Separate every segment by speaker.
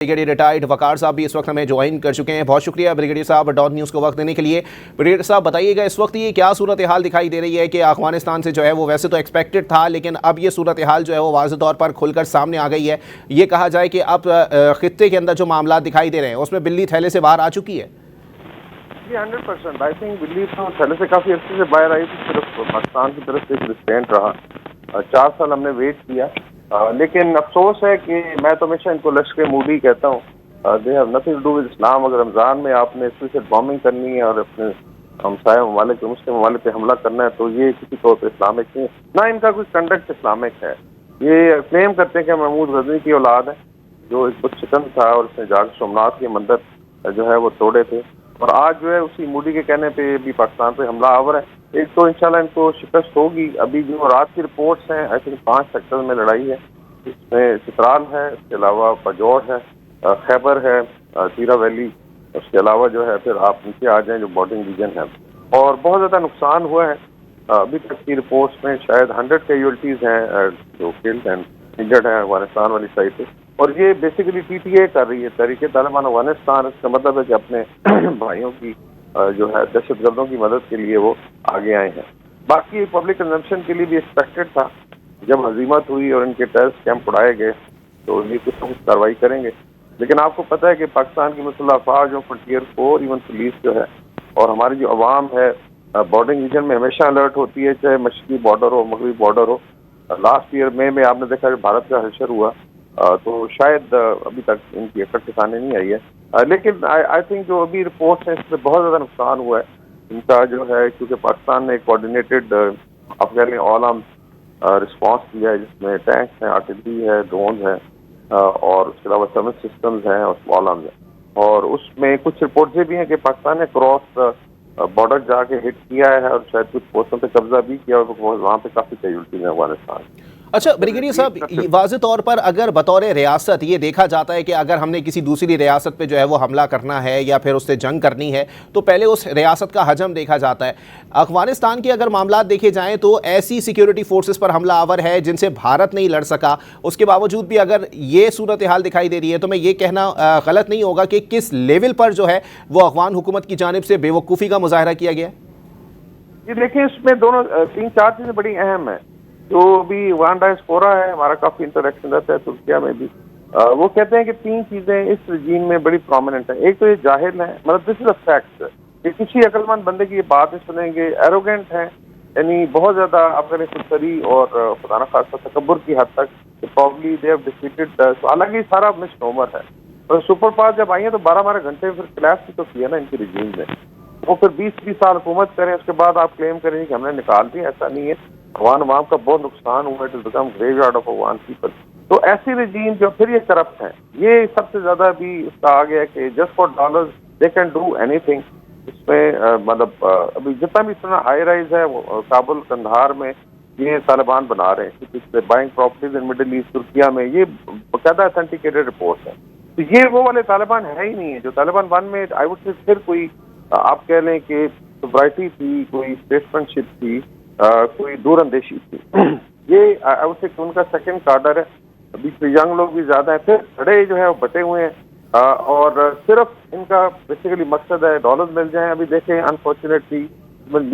Speaker 1: Brigadier retired वकार साहब भी इस वक्त हमें ज्वाइन कर चुके हैं। बहुत शुक्रिया ब्रिगेडियर साहब डॉट न्यूज़ को वक्त देने के लिए। ब्रिगेडियर साहब बताइएगा, इस वक्त ये क्या सूरत हाल दिखाई दे रही है कि अफगानिस्तान से जो है वो वैसे तो एक्सपेक्टेड था, लेकिन अब ये सूरत हाल जो है वो वाज़ेह तौर पर खुलकर सामने आ गई है। ये कहा जाए कि अब खित्ते के अंदर जो मामला दिखाई दे रहे हैं उसमें बिल्ली थैले से बाहर आ चुकी है।
Speaker 2: जी 100%। आई थिंक बिल्ली तो थैले से काफ़ी अच्छे से बाहर आई थी, सिर्फ पाकिस्तान की तरफ से एक रिस्ट्रेंट रहा। 4 साल हमने वेट किया, लेकिन अफसोस है कि मैं तो हमेशा इनको लश्कर मूडी कहता हूँ। They have nothing to do with Islam. अगर रमज़ान में आपने सुइसाइड बॉम्बिंग करनी है और अपने हमसाया ममालिक मुस्लिम ममालिक पे हमला करना है, तो ये किसी तौर पर इस्लामिक नहीं है, ना इनका कोई कंडक्ट इस्लामिक है। ये क्लेम करते हैं कि महमूद गजनी की औलाद है, जो एक बुतशिकन था और उसने जाकर सोमनाथ के मंदिर जो है वो तोड़े थे, और आज जो है उसी मूडी के कहने पे भी पाकिस्तान पे हमला आवर है। एक तो इंशाल्लाह इनको शिकस्त होगी। अभी जो रात की रिपोर्ट्स हैं, आई थिंक 5 सेक्टर में लड़ाई है, इसमें चित्राल है, इसके अलावा पजौर है, खैबर है, तीरा वैली, उसके अलावा जो है फिर आप नीचे आ जाएं जो बॉर्डरिंग रीजन है, और बहुत ज़्यादा नुकसान हुआ है। अभी तक की रिपोर्ट्स में शायद 100 कैजुअल्टीज़ हैं जो किल्ड एंड इंजर्ड हैं अफगानिस्तान वाली साइड पे, और ये बेसिकली PTA कर रही है, तहरीक तालिबान अफगानिस्तान। इसका मतलब है कि अपने भाइयों की जो है दहशतगर्दों की मदद के लिए वो आगे आए हैं। बाकी पब्लिक कंजम्पशन के लिए भी एक्सपेक्टेड था। जब हजीमत हुई और इनके टेररिस्ट कैंप उड़ाए गए तो ये कुछ न कुछ कार्रवाई करेंगे, लेकिन आपको पता है कि पाकिस्तान की मुसल्लह अफवाज जो फ्रंटियर फोर्स, इवन पुलिस जो है, और हमारी जो अवाम है बॉर्डरिंग रीजन में हमेशा अलर्ट होती है, चाहे मशरकी बॉर्डर हो, मगरबी बॉर्डर हो। लास्ट ईयर मई में आपने देखा कि भारत का हशर हुआ, तो शायद अभी तक इनकी अकड़ ठिकाने नहीं आई है, लेकिन आई थिंक जो अभी रिपोर्ट्स हैं इसमें बहुत ज़्यादा नुकसान हुआ है इनका जो है, क्योंकि पाकिस्तान ने कोऑर्डिनेटेड आप कह लें ऑल आर्म रिस्पॉन्स किया है, जिसमें टैंक्स हैं, आर्टिलरी है, ड्रोन है, और उसके अलावा सर्विस सिस्टम्स हैं और स्मॉल आर्म्स हैं। और उसमें कुछ रिपोर्ट्स भी हैं कि पाकिस्तान ने क्रॉस बॉर्डर जाके हिट किया है और शायद कुछ पोस्टों पे कब्जा भी किया, और वहाँ पे काफ़ी कैजुअल्टीज हैं अफगानिस्तान।
Speaker 1: अच्छा ब्रिगेडियर साहब, वाज़ेह तौर पर अगर बतौर रियासत ये देखा जाता है कि अगर हमने किसी दूसरी रियासत पे जो है वो हमला करना है या फिर उससे जंग करनी है, तो पहले उस रियासत का हजम देखा जाता है। अफगानिस्तान के अगर मामला देखे जाएं तो ऐसी सिक्योरिटी फोर्सेस पर हमला आवर है जिनसे भारत नहीं लड़ सका, उसके बावजूद भी अगर ये सूरत हाल दिखाई दे रही है, तो मैं ये कहना गलत नहीं होगा कि किस लेवल पर जो है वो अफगान हुकूमत की जानिब से बेवकूफ़ी का मुजाहरा किया गया।
Speaker 2: ये देखिए, इसमें दोनों 3-4 चीज़ें बड़ी अहम है। जो भी अफगान डायस्पोरा है, हमारा काफ़ी इंटरेक्शन रहता है तुर्किया में भी, वो कहते हैं कि 3 चीज़ें इस रजीम में बड़ी प्रोमिनेंट है। एक तो ये जाहिल है, मतलब दिस इज अ फैक्ट कि किसी अक्लमंद बंदे की ये बात नहीं सुनेंगे, एरोगेंट है, यानी बहुत ज़्यादा अपने खुदसरी और खुदा न खास्ता तकब्बुर की हद तक, प्रॉब्ली दे हैव डिफीटेड। हालांकि सारा मिसनोमर है, और सुपर पावर जब आई है तो 12-12 घंटे फिर क्लैश भी तो किया ना इनकी रजीम ने। वो फिर 20-20 साल हुकूमत करें, उसके बाद आप क्लेम करें कि हमने निकाल दी, ऐसा नहीं है। अफगान अवाम का बहुत नुकसान हुआ, it is become graveyard of Afghan people. तो ऐसी रजीम जो फिर ये करप्ट है, ये सबसे ज्यादा भी उसका आ गया कि just for dollars they can do anything. इसमें मतलब अभी जितना भी इतना हाई राइज है काबुल कंधार में ये तालिबान बना रहे हैं, buying properties in middle east Türkiye में, ये बाकायदा ऑथेंटिकेटेड रिपोर्ट है। तो ये वो वाले तालिबान है ही नहीं है जो तालिबान 1 में आई वुड से फिर कोई आप कह लें कि सोब्राइटी थी, कोई स्टेटसमैनशिप थी, कोई दूरअंदेशी थी। ये आई वुड से उनका सेकंड कार्डर है। अभी तो यंग लोग भी ज्यादा है, फिर खड़े जो है वो बटे हुए हैं, और सिर्फ इनका बेसिकली मकसद है डॉलर मिल जाए। अभी देखें अनफॉर्चुनेटली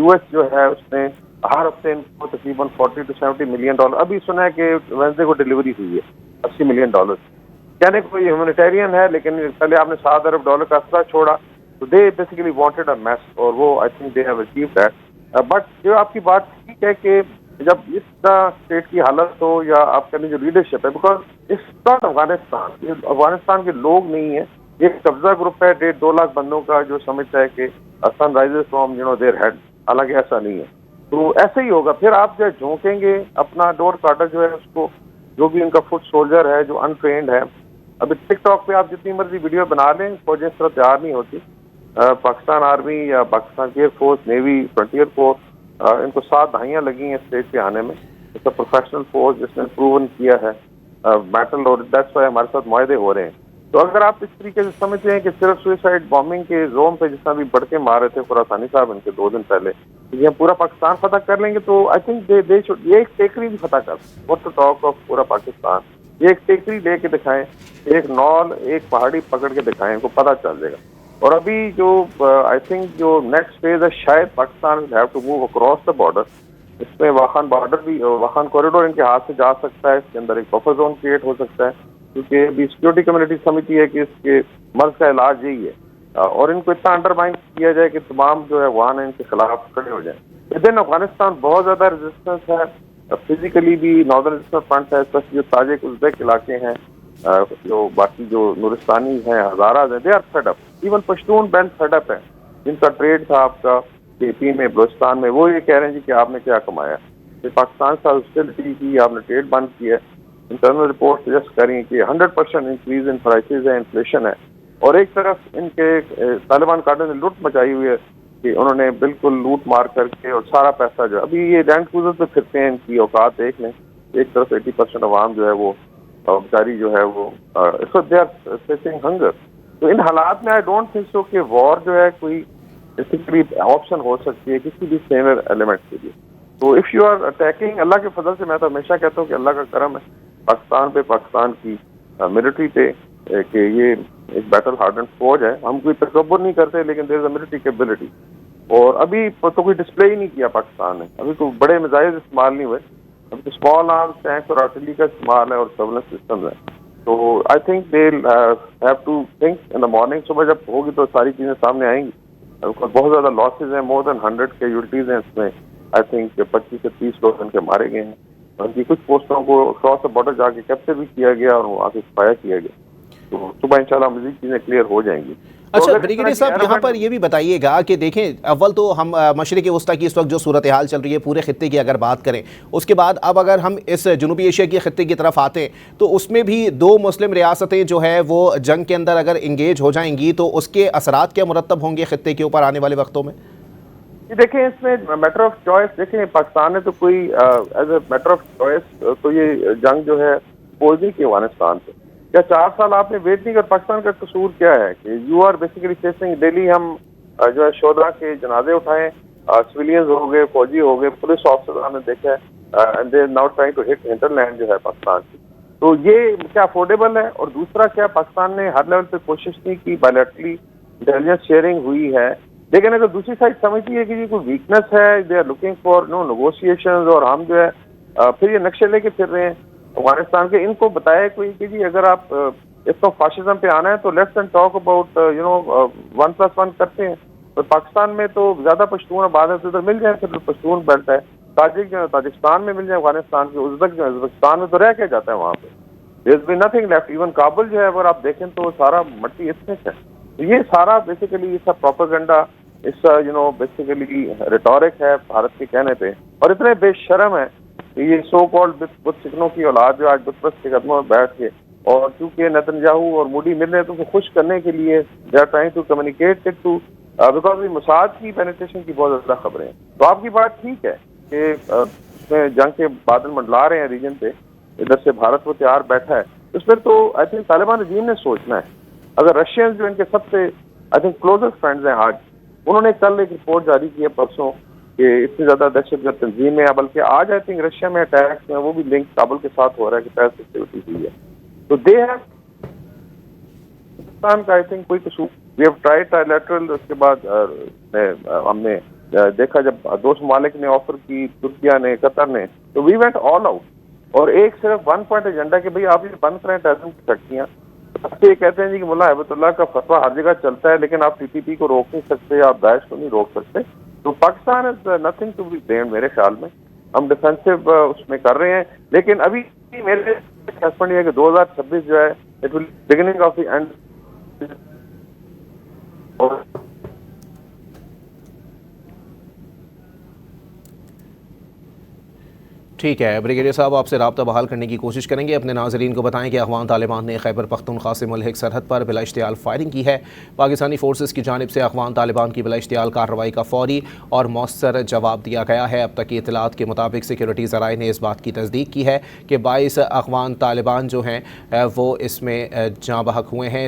Speaker 2: US जो है उसने हर हफ्ते इनको तकरीबन $40 to $70 मिलियन, अभी सुना है कि वेंसडे को डिलीवरी हुई है $80 मिलियन। कहने को ये ह्यूमैनिटेरियन है, लेकिन पहले आपने $7 अरब का असरा छोड़ा, तो they basically wanted a mess, और वो I think they have achieved that. But जो आपकी बात ठीक है कि जब इस स्टेट की हालत हो, या आप कह लीजिए जो लीडरशिप है, because it's not Afghanistan, Afghanistan के लोग नहीं है, ये कब्जा ग्रुप है 1.5-2 लाख बंदों का जो समझता है कि sun rises from their head, हालांकि ऐसा नहीं है। तो ऐसे ही होगा, फिर आप जो झोंकेंगे अपना डोर कार्टर जो है उसको, जो भी उनका फुट सोल्जर है जो अनट्रेंड है। अभी टिकटॉक पे आप जितनी मर्जी वीडियो बना लें, फौजें इस तरह तैयार नहीं होती। पाकिस्तान आर्मी या Pakistan air force, navy, frontier force, इनको 7 दहाइयाँ लगी हैं स्टेज पे आने में। इट्स अ प्रोफेशनल फोर्स जिसने प्रूवन किया है बैटल, और दैट्स वाई हमारे साथ मुआहदे हो रहे हैं। तो अगर आप इस तरीके से समझते हैं कि सिर्फ सुसाइड बॉम्बिंग के जोन पे जितना भी बढ़ के मार रहे थे खुरासानी साहब इनके 2 दिन पहले, ये हम पूरा पाकिस्तान फतह कर लेंगे, तो आई थिंक दे शुड, ये एक टेकरी भी फतह कर, व्हाट टू टॉक ऑफ पूरा पाकिस्तान। ایک ٹیکری لے کے دکھائیں، ایک نال، ایک پہاڑی پکڑ کے دکھائیں، ان کو پتہ چل جائے گا. اور ابھی جو آئی تھنک جو نیکسٹ فیز ہے، شاید Pakistan will have to move across the border. اس میں واخان بارڈر بھی، واخان کوریڈور ان کے ہاتھ سے جا سکتا ہے، اس کے اندر ایک بفر زون کریٹ ہو سکتا ہے، کیونکہ ابھی سیکورٹی کمیونٹی سمجھتی ہے کہ اس کے مرض کا علاج یہی ہے. اور ان کو اتنا انڈرمائن کیا جائے کہ تمام جو ہے وہاں ان کے خلاف کھڑے ہو جائیں. ودن افغانستان بہت زیادہ ریزسٹنس ہے، فزیکلی بھی ناردرن ریزسٹنس فرنٹ ہے، اسپیشلی جو تاجک ازبیک علاقے ہیں، جو باقی جو نورستانی ہیں، ہزاراز ہیں، they are fed up. Even Pashtun belt fed up ہے، جن کا ٹریڈ تھا آپ کا کے پی میں، بلوچستان میں. وہ یہ کہہ رہے ہیں جی کہ آپ نے کیا کمایا، کہ پاکستان سے ہاسٹیلٹی کی، آپ نے ٹریڈ بند کی ہے. انٹرنل رپورٹ سجیسٹ کریں کہ 100% انکریز ان پرائسز ہے، انفلیشن ہے. اور ایک طرف ان کے طالبان کارڈر نے لوٹ مچائی ہوئی ہے کہ انہوں نے بالکل لوٹ مار کر کے اور سارا پیسہ جو ابھی یہ لینڈ کروزر پہ پھرتے ہیں، ان کی اوقات دیکھ لیں. ایک طرف 80% عوام جو ہے وہ بیچاری جو ہے وہ اس وقت دے آر فیسنگ ہنگر. تو ان حالات میں آئی ڈونٹ تھنک سو کہ وار جو ہے کوئی بیسیکلی آپشن ہو سکتی ہے کسی بھی سینئر ایلیمنٹ کے لیے. تو اف یو آر اٹیکنگ، اللہ کے فضل سے میں تو ہمیشہ کہتا ہوں کہ اللہ کا کرم ہے پاکستان پہ، پاکستان کی ملٹری پہ، کہ یہ ایک بیٹل ہارڈنڈ فوج ہے. ہم کوئی تکبر نہیں کرتے، لیکن دیر از اے ملٹری کیپبلٹی. اور ابھی تو کوئی ڈسپلے ہی نہیں کیا پاکستان نے، ابھی کوئی بڑے میزائل استعمال نہیں ہوئے، ابھی تو اسمال آرمس، ٹینک اور آرٹلری کا استعمال ہے اور سرویلنس سسٹمز ہیں. تو I think they have to think in the morning. صبح جب ہوگی تو ساری چیزیں سامنے آئیں گی. بہت زیادہ لاسز ہیں، مور دین 100 کیجولٹیز ہیں اس میں. آئی تھنک 25 سے 30 لوگ ان کے مارے گئے ہیں. ان کی کچھ پوسٹوں کو کراس دا بارڈر جا کے کیپچر بھی کیا گیا اور وہاں سے فائر کیا گیا. تو صبح انشاءاللہ مزید چیزیں کلیئر ہو جائیں گی.
Speaker 1: اچھا بریگیڈیئر صاحب، یہاں پر یہ بھی بتائیے گا کہ دیکھیں، اول تو ہم مشرق وسطیٰ کی اس وقت جو صورتحال چل رہی ہے پورے خطے کی اگر بات کریں، اس کے بعد اب اگر ہم اس جنوبی ایشیا کے خطے کی طرف آتے ہیں تو اس میں بھی 2 مسلم ریاستیں جو ہے وہ جنگ کے اندر اگر انگیج ہو جائیں گی تو اس کے اثرات کیا مرتب ہوں گے خطے کے اوپر آنے والے وقتوں میں؟
Speaker 2: دیکھیں، اس میں میٹر آف چوائس، دیکھیں پاکستان نے تو کوئی as a matter of choice تو یہ جنگ جو ہے پوز نہیں کی افغانستان سے. کیا 4 سال آپ نے ویٹ نہیں کر؟ پاکستان کا قصور کیا ہے کہ you are basically facing daily. ہم جو ہے شہداء کے جنازے اٹھائیں، سویلینز ہو گئے، فوجی ہو گئے، پولیس آفیسر ہم نے دیکھا ہے، and they now trying to hit hinterland جو ہے پاکستان کی. تو یہ کیا افورڈیبل ہے؟ اور دوسرا، کیا پاکستان نے ہر لیول پہ کوشش نہیں کی؟ بائلیٹرلی انٹیلیجنس شیئرنگ ہوئی ہے، لیکن اگر دوسری سائڈ سمجھتی ہے کہ یہ کوئی ویکنس ہے، they are looking for negotiations, اور ہم جو ہے پھر یہ نقشے لے کے پھر رہے ہیں افغانستان کے. ان کو بتایا کوئی کہ جی اگر آپ اس کو فاشزم پہ آنا ہے تو لیٹس اینڈ ٹاک اباؤٹ 1+1 کرتے ہیں. تو پاکستان میں تو زیادہ پشتون آباد ہے، تو ادھر مل جائیں، پھر پشتون بیلٹ ہے. تاجک جو ہے تاجکستان میں مل جائے افغانستان کے، ازبک جو ہے ازبکستان میں، تو رہ کے جاتا ہے وہاں پہ. There is be nothing left. Even Kabul جو ہے اگر آپ دیکھیں تو سارا مٹی اسمک ہے. یہ سارا بیسیکلی یہ سب پروپیگنڈا، اس بیسیکلی ریٹورک ہے بھارت کے کہنے پہ. اور اتنے بے شرم ہے کہ یہ سو کالڈ بت سکنوں کی اولاد جو آج بت پرست کے قدموں میں بیٹھ کے، اور چونکہ نتنیاہو اور مودی مل رہے ہیں تو ان کو خوش کرنے کے لیے they are trying to communicate to, because Mossad کی پینیٹریشن کی بہت زیادہ خبریں ہیں. تو آپ کی بات ٹھیک ہے کہ اس میں جنگ کے بادل منڈلا رہے ہیں ریجن پہ، ادھر سے بھارت وہ تیار بیٹھا ہے. اس پر تو آئی تھنک طالبان رجیم نے سوچنا ہے. اگر رشینز جو ان کے سب سے آئی تھنک کلوزسٹ فرینڈز ہیں آج، انہوں نے کل ایک رپورٹ جاری کی ہے پرسوں کہ اتنی زیادہ دہشت گرد تنظیمیں ہیں، بلکہ آج آئی تھنک رشیا میں اٹیکس میں وہ بھی لنک کابل کے ساتھ ہو رہا ہے کہ ٹیررسٹ ایکٹیویٹی ہوئی ہے. تو دے ہے پاکستان کا آئی تھنک کوئی قصور. We have try ٹرائلیٹرل. اس کے بعد ہم نے دیکھا جب 2 ممالک نے آفر کی، ترکیہ نے، قطر نے، تو وی وینٹ آل آؤٹ. اور ایک صرف 1 پوائنٹ ایجنڈا کہ بھئی آپ یہ بند کریں ٹیررزم کی فیکٹریاں. یہ کہتے ہیں جی کہ ملا ہیبت اللہ کا فتویٰ ہر جگہ چلتا ہے، لیکن آپ TTP کو روک نہیں سکتے، آپ داعش کو نہیں روک سکتے. تو Pakistan is nothing to be blamed میرے خیال میں. ہم ڈیفینسو اس میں کر رہے ہیں، لیکن ابھی میرے اسسمنٹ یہ ہے کہ 2026 جو ہے it will beginning of the end.
Speaker 1: ٹھیک ہے بریگیڈیئر صاحب، آپ سے رابطہ بحال کرنے کی کوشش کریں گے. اپنے ناظرین کو بتائیں کہ افغان طالبان نے خیبر پختونخوا سے ملحق سرحد پر بلا اشتعال فائرنگ کی ہے. پاکستانی فورسز کی جانب سے افغان طالبان کی بلا اشتعال کارروائی کا فوری اور مؤثر جواب دیا گیا ہے. اب تک کی اطلاعات کے مطابق سیکیورٹی ذرائع نے اس بات کی تصدیق کی ہے کہ 22 افغان طالبان جو ہیں وہ اس میں جاں بحق ہوئے ہیں.